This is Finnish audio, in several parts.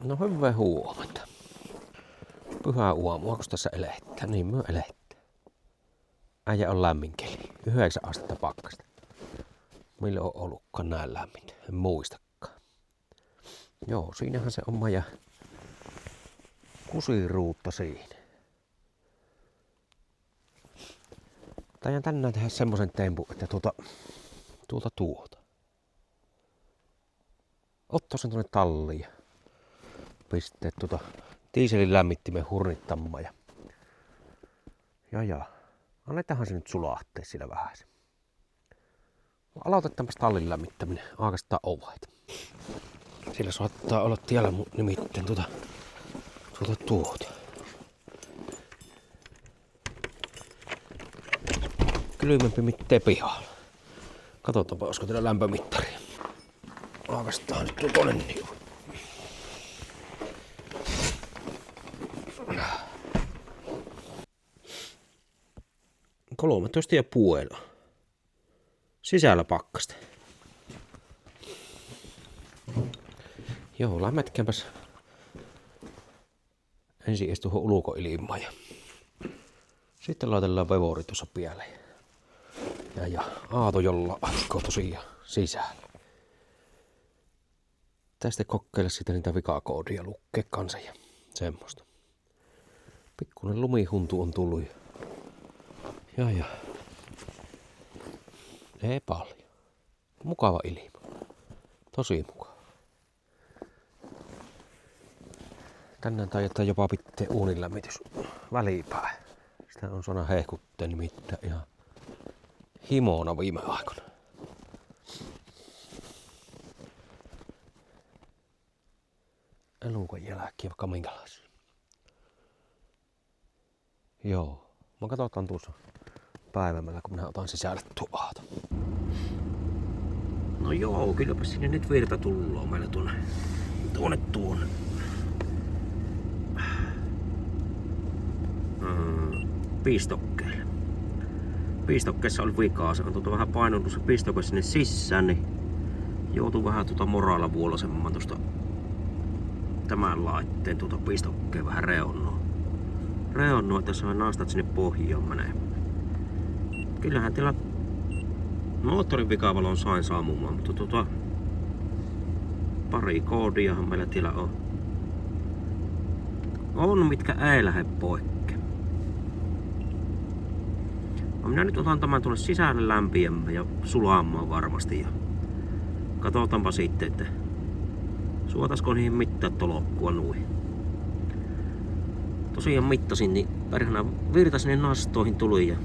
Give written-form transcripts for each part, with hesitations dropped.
No hyvää huomenta. Pyhää aamua, kun tässä elehtää. Niin myö elehtää. Äijä on lämmin keli. 9 astetta pakkasta. Milloin on ollutkaan näin lämmin? En muistakaan. Joo, siinähän se on ja kusiruutta siinä. Taidan tänään tehdä semmosen tempun, että tuolta. Ottaa sen tuonne talliin ja pisteet dieselin lämmittimen hurnittamaan ja annetaanhan se nyt sulahtaa sillä vähän. Aloitetaanpas tallin lämmittäminen aakastaan ovet. Sillä saattaa olla tiellä nimittäin tuota. Kylmempi mitään pihalla. Katsotaanpa, olisiko teillä lämpömittari. Aakastaan nyt tuonne niin. 13,5. Sisällä pakkasta. Joo, lämmätkääpäs ensin edes tuohon ulkoilmaan ja sitten laitellaan vevori tuossa pieleen. Ja Aato jolla aikoo tosiaan sisällä. Tästä kokeile sitä niitä vikakoodia lukkee kanssa ja semmoista. Pikkuinen lumihuntu on tullut. Ja. Ei paljon. Mukava ilma. Tosi mukava. Tänään taitaa jopa pitää uunin lämmitys välipäin. Sitä on sana hehkutteen nimittäin ihan himona viime aikoina. Elukan jälkiä vaikka minkälaisia. Joo. Mä katsotaan tuossa päivämällä, kun minä otan sisälle tuon Aaton. No joo, kylläpä sinne nyt virta tulloo meille tuonne. Pistokkeelle. Pistokkeessa oli vikaa, se on vähän painunut se pistokke sinne sisään, niin joutuu vähän morailla vuolosemaan tämän laitteen pistokkeen vähän reonnoa, että jos nastat sinne pohjaan menee. Kyllähän teillä moottorin vikavalon sain saamumaan, mutta pari koodiahan meillä tiellä on mitkä ei lähde poikki. Minä nyt otan tämän tuonne sisälle lämpiämään ja sulaamaan varmasti ja katsotaanpa sitten, että suotaisiko niihin mitään tolokkua nuin. Tosiaan mittasin, niin perhana virta sinne nastoihin tuli ja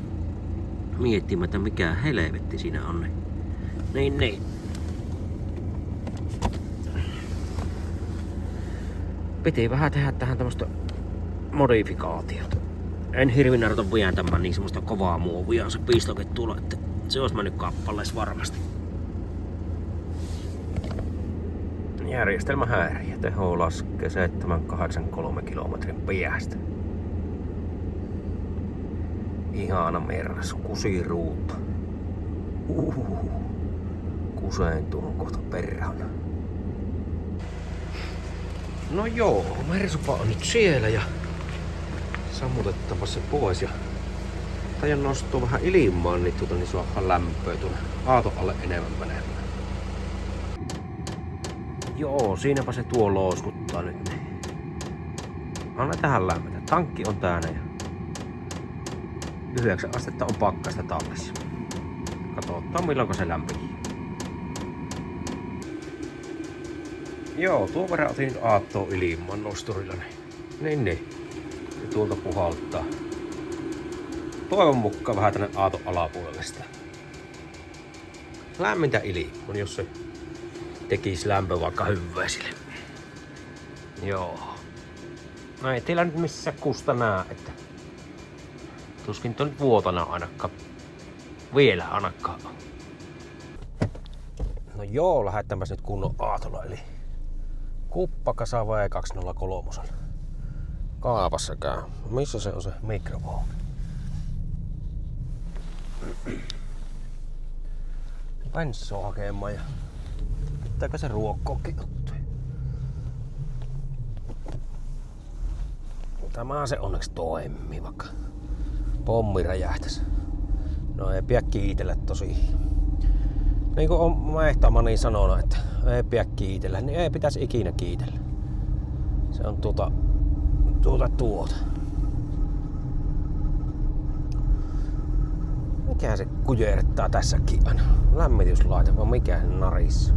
miettimään, että mikä helvetti siinä on. Niin. Piti vähän tehdä tähän tämmöstä modifikaatiota. En hirvinä ruveta vääntämään niin semmoista kovaa muovia se pistoke tulla, että se olisi mennyt kappaleessa varmasti. Järjestelmä häiriö. Teho laskee 783 kilometrin päästä. Ihana merras, kusiruuta. Kuseentunut kohta perhana. No joo, mersupa on nyt siellä ja sammutetaanpa se pois ja taidan nostaa vähän ilmaan, niin saadaan lämpöä tuonne Aaton alle enemmän menemään. Joo, siinäpä se tuo louskuttaa nyt. Anna tähän lämmetä. Tankki on täynnä ja 9 astetta on pakkasta tallissa. Katsotaan milloin se lämpii. Joo, tuon verran otin nyt Aattoon ilmaan nosturilla. Niin. Ja tuolta puhaltaa. Toivon mukaan vähän tänne Aaton alapuolelle sitä. Lämmintä ilman, jos se tekisi lämpö vaikka hyvää sille. Joo. No ei teillä nyt missään kusta näe, että tuskin tuon nyt vuotana ainakaan. Vielä ainakaan. No joo, lähdetäänpäs nyt kunnon Aatolla, eli Kuppakasa V203. Kaapassa käy. Missä se on se mikrofoni? Penssoa hakemaan ja pitääkö se ruokkoakin ottaa? Tämä se onneksi toimii, vaikka pommi räjähtäisi. No ei pidä kiitellä tosi. Niin kuin on Mehtamani sanonut, että ei pidä kiitellä, niin ei pitäisi ikinä kiitellä. Se on tuota. Mikä se kujertaa tässäkin aina? Lämmityslaite vai mikä narissa?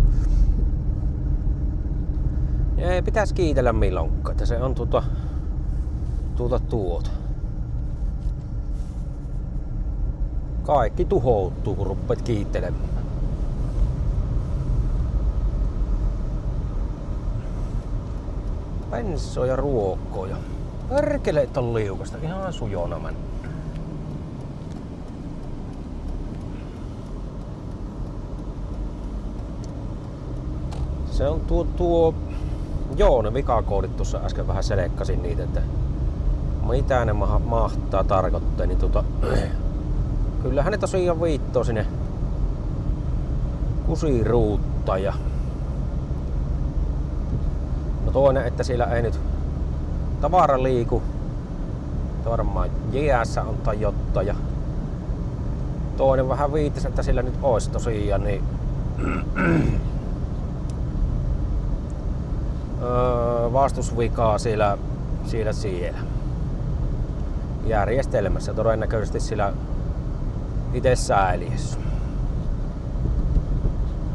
Ei pitäisi kiitellä milloinkaan, että se on tuota. Kaikki tuhoutuu, kun ruppeet kiittelemään. Pensoja ruokkoja. Perkeleet on liukasta. Ihan sujona mennä. Se on Joo, ne vikakoodit tuossa äsken vähän selekkasin niitä, että mitä ne mahtaa tarkoittaa, niin kyllähän ne tosiaan viittoo sinne kusiruutta ja no toinen, että siellä ei nyt tavara liiku, että varmaan jäässä on tai jotta ja toinen vähän viittasi, että sillä nyt olisi tosiaan niin vastusvikaa siellä järjestelmässä, todennäköisesti sillä itse sääliössä.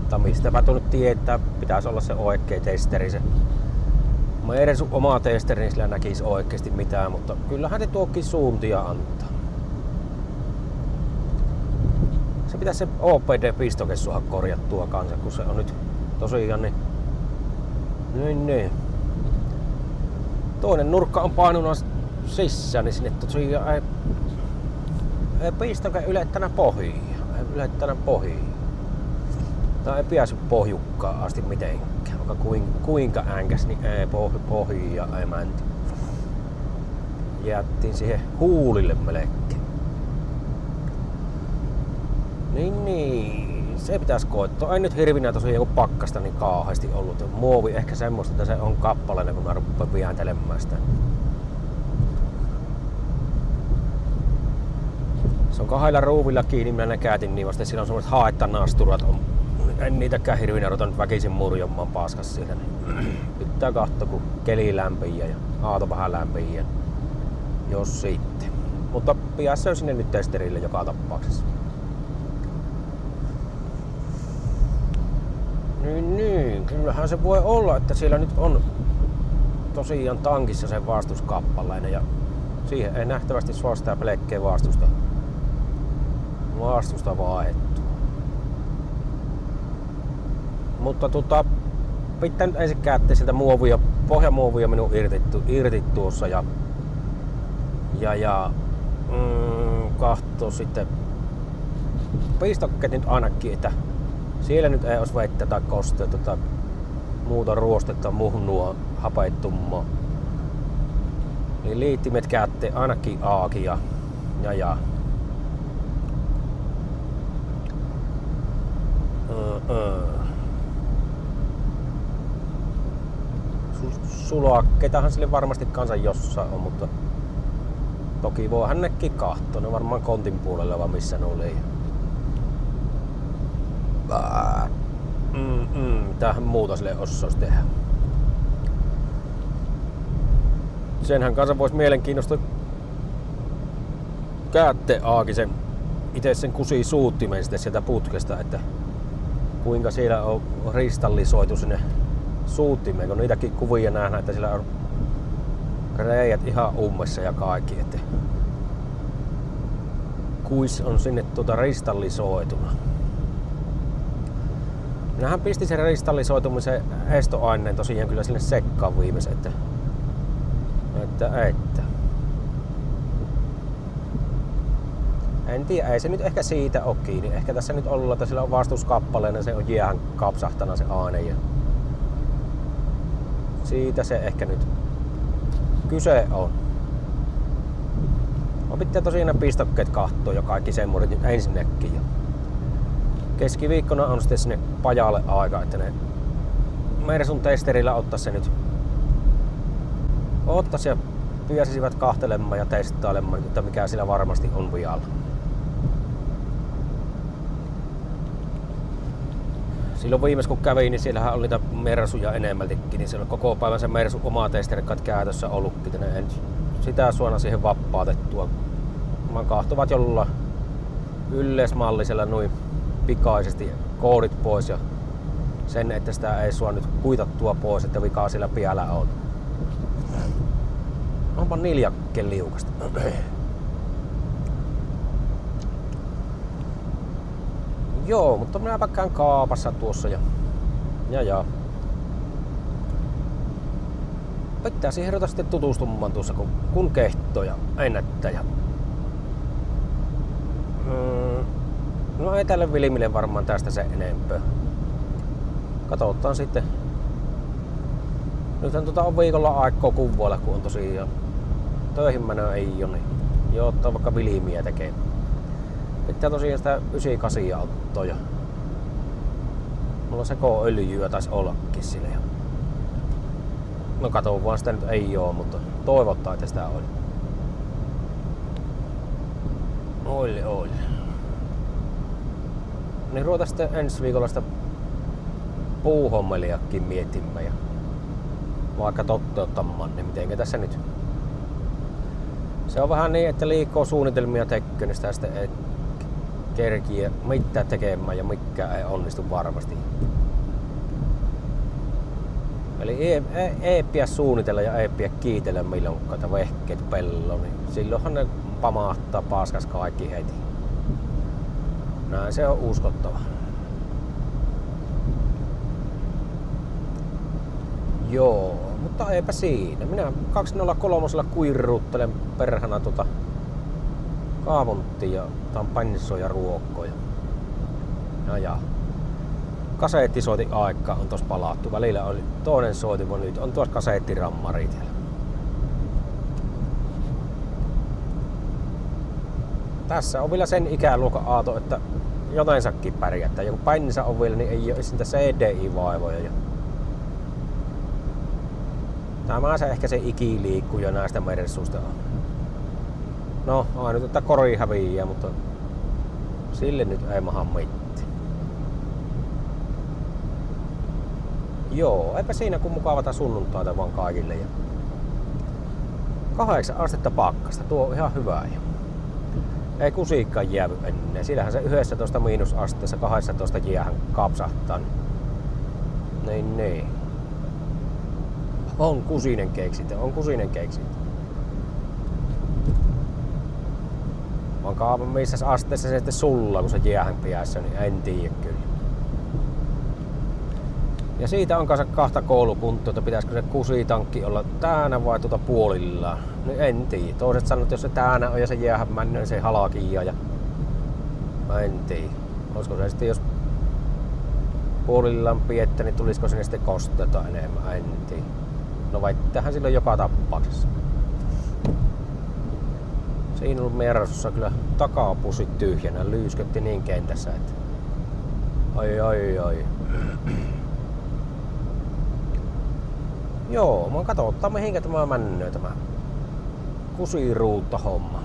Tai mistäpä nyt tietää, pitäisi olla se oikea testeri. Mä edes oma testeri, niin sillä näkisi oikeasti mitään, mutta kyllähän te tuokin suuntia antaa. Se pitäisi se OPD-pistoke suha korjattua kanssa, kun se on nyt tosiaan niin. Toinen nurkka on painunut sisään, niin sinne tosiaan ei pistoke ylettänyt pohjia. Tai ei päässyt pohjukkaan asti mitenkään. Vaikka kuinka änkäs, niin ei pohjia ei mänty. Jäättiin siihen huulille melkein. Niin, se pitäisi koittaa. Ei nyt hirvinä tosiaan joku pakkasta niin kauheasti ollut. Muovi ehkä semmoista, että se on kappaleinen, kun mä rupean viäntelemään sitä. Se on 2 ruuvilla kiinni, minä ne käytin niin vasta. Siinä on semmoiset haettanasturat. En niitäkään hirvinä ruveta nyt väkisin murjomaan paskas siitä. Niin pitää katsoa, kun keli lämpii ja aato vähän lämpii. Jos sitten. Mutta pian se on sinne nyt testerille joka tapauksessa. Niin, kyllähän se voi olla, että siellä nyt on tosiaan tankissa sen vastuskappaleinen ja siihen ei nähtävästi suostaa pelkkää vastusta vaihdettua. Mutta pitää nyt ensin käyttää sieltä pohjamuovia minun irti tuossa ja kahtoo sitten pistokkeet nyt ainakin, että siellä nyt ei olisi vettä tai kosteutta tai muuta ruostetta, muhnua, hapeittumaa. Niin liittimet käytte ainakin auki ja. Sulakkeitahan sille varmasti kanssa jossain on, mutta toki voihan nekin kahtoa. Ne varmaan kontin puolella vaan missä ne oli. Mitähän muuta sille osaisi tehdä. Senhän kanssa voisi mielenkiinnosta käytte aakisen itse sen kusi suuttimen sitten sieltä putkesta, että kuinka siellä on ristallisoitu sinne suuttimeen, kun niitäkin kuvia nähdään, että siellä on reijät ihan ummessa ja kaikki, että kuis on sinne ristallisoituna. Minähän pistin sen ristallisoitumisen estoaineen tosiaan kyllä sinne sekkaan viimeisen, että. En tiedä, ei se nyt ehkä siitä ole kiinni. Ehkä tässä nyt ollut, että sillä on vastuuskappaleena, se on jäähän kapsahtana se aine. Ja siitä se ehkä nyt kyse on. Pitää tosiaan ne pistokkeet kahtoo ja kaikki semmoiset nyt ensinnäkin. Keskiviikkona on sitten sinne pajalle aika, että ne Mersun testerillä ottais se nyt. Ottais ja pääsisivät kahtelemaan ja testailemaan, että mikä sillä varmasti on vialla. Silloin viimeis kun kävin, niin siellähän oli niitä Mersuja enemmältikin, niin siellä on koko päivän se Mersu oma testerikat käytössä ollutkin. En sitä suona siihen vapautettua. Vaan kahtuvat jollain yleismallisella noin pikaisesti koodit pois ja sen, että sitä ei sua nyt kuitattua pois, että vikaa sillä piällä on. Onpa niljakke liukasta. Joo, mutta minäpä käyn kaapassa tuossa ja. Pitää siihen ruveta sitten tutustumaan tuossa kun kehtoja ennättäjä. No ei tälle Vilmille varmaan tästä se enempää. Katsotaan sitten. Nythän on viikolla aikaa kuvailla, kun on tosiaan töihin meno ei ole, niin joo, ottaa vaikka Vilmiä tekee. Pitää tosiaan sitä 98 ottaa ja mulla sekoöljyä taisi ollakin sille. No kato vaan, sitä nyt ei oo, mutta toivottaa, että sitä on. Oli. Niin ruvetaan sitten ensi viikolla sitä puuhommeliakin miettimään ja vaikka toteuttamaan, niin mitenkä tässä nyt. Se on vähän niin, että liikkoo suunnitelmia tekee, niin sitä sitten ei kerkiä mitään tekemään ja mikään ei onnistu varmasti. Eli ei pidä suunnitella ja ei pidä kiitellä milloinkaan vehkeet pelloon, niin silloinhan ne pamahtaa paskas kaikki heti. Näin se on uskottava. Joo, mutta eipä siinä. Minä 203 kuiruuttelen perhana kaavunttia ja otan pannissoja ruokkoja. Ja. Kaseettisoitin aika on tossa palattu. Välillä oli toinen soitin, mutta nyt on tuossa kaseettirammari siellä. Tässä on vielä sen ikäluokan aato, että jotensakin pärjättää. Joku painissa on vielä, niin ei ole niitä CDI-vaivoja. Tämä se ehkä se ikiliikkuja näistä Mersuista on. No, ainut että kori häviää, mutta sille nyt ei maha mitään. Joo, eipä siinä kun mukavata sunnuntaita vaan kaikille. 8 astetta pakkasta, tuo on ihan hyvää. Ei kusiikkaan jäävy ennen. Sillähän se 11 miinusasteessa 12 jäähän kapsahtaa. Niin. On kusinen keksintö. Vaan kaavan missä asteessa se sitten sulla, kun se jäähän piässä, niin en tiedä kyllä. Ja siitä on kanssa kahta koulukuntaa, että pitäisikö se kusitankki olla täänä vai puolillaan. Niin en tiedä. Toiset sanoo, että jos se täänä on ja se jäähän mennyt, niin se halakia ja en tiedä. Olisiko se sitten, jos puolillaan piettä, niin tulisiko sinne sitten kosteita enemmän, en tiedä. No väittähän silloin joka tapauksessa. Siinä on Mersussa kyllä takapussit tyhjänä, lyyskötti niin kentässä, että ai. Joo, mä katsotaan mihinkä tämä männöö tämä kusiruutta homma.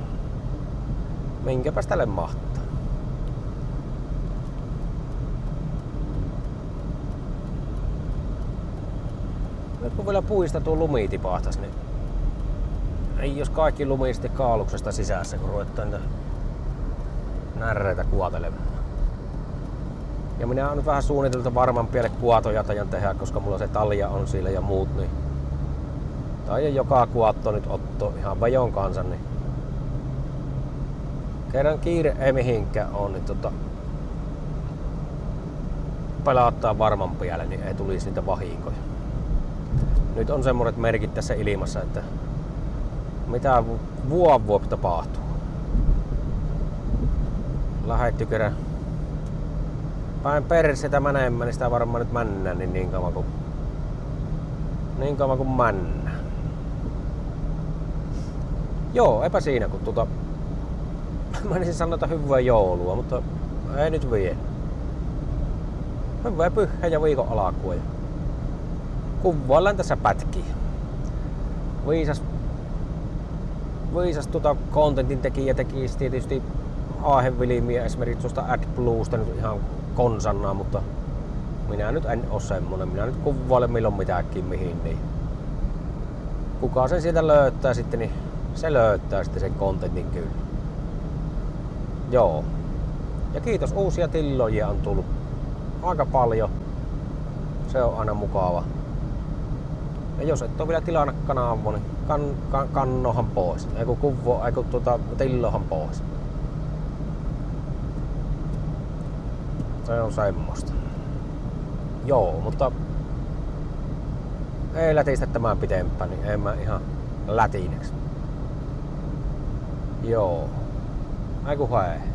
Minkäpäs tälle mahtaa. Nyt kun vielä puista tuo lumi tipahtas, niin ei jos kaikki lumi sitten kaaluksesta sisässä, kun ruvetaan niitä närreitä kuotelemaan. Ja minä olen nyt vähän suunniteltu varman pielle kuotoja tajan tehdä, koska mulla se talja on siellä ja muut. Niin. Tai joka kuotto nyt otto ihan vajon kanssa. Niin. Kerran kiire ei mihinkään ole, niin pelaattaa varman pielle, niin ei tulisi niitä vahinkoja. Nyt on semmoiset merkit tässä ilmassa, että mitä voi tapahtua. Lähetty kerran päin persetä menemään, niin sitä varmaan nyt männään niin kauan kuin männää. Joo, eipä siinä kun mä ensin sanoa, että hyvää joulua, mutta ei nyt vie. Hyvää pyhää ja viikon alkua. Kuvaillaan tässä pätkiä. Viisas viisas contentin tekijä tekisi tietysti aihevilimiä esimerkiksi tuosta AdBluesta nyt ihan konsannaa, mutta minä nyt en oo semmonen. Minä nyt kuvailen milloin mitäkin mihin, niin kuka sen sieltä löytää sitten, niin se löytää sitten sen contentin kyllä. Joo. Ja kiitos, uusia tilloja on tullut aika paljon. Se on aina mukava. Ja jos et oo vielä tilannut kanavaa, niin kannohan pois. Eiku tillohan pois. Se on semmoista. Joo, mutta ei lätistä tämän pitempään, niin en mä ihan lätineksi. Joo. Aiku hei.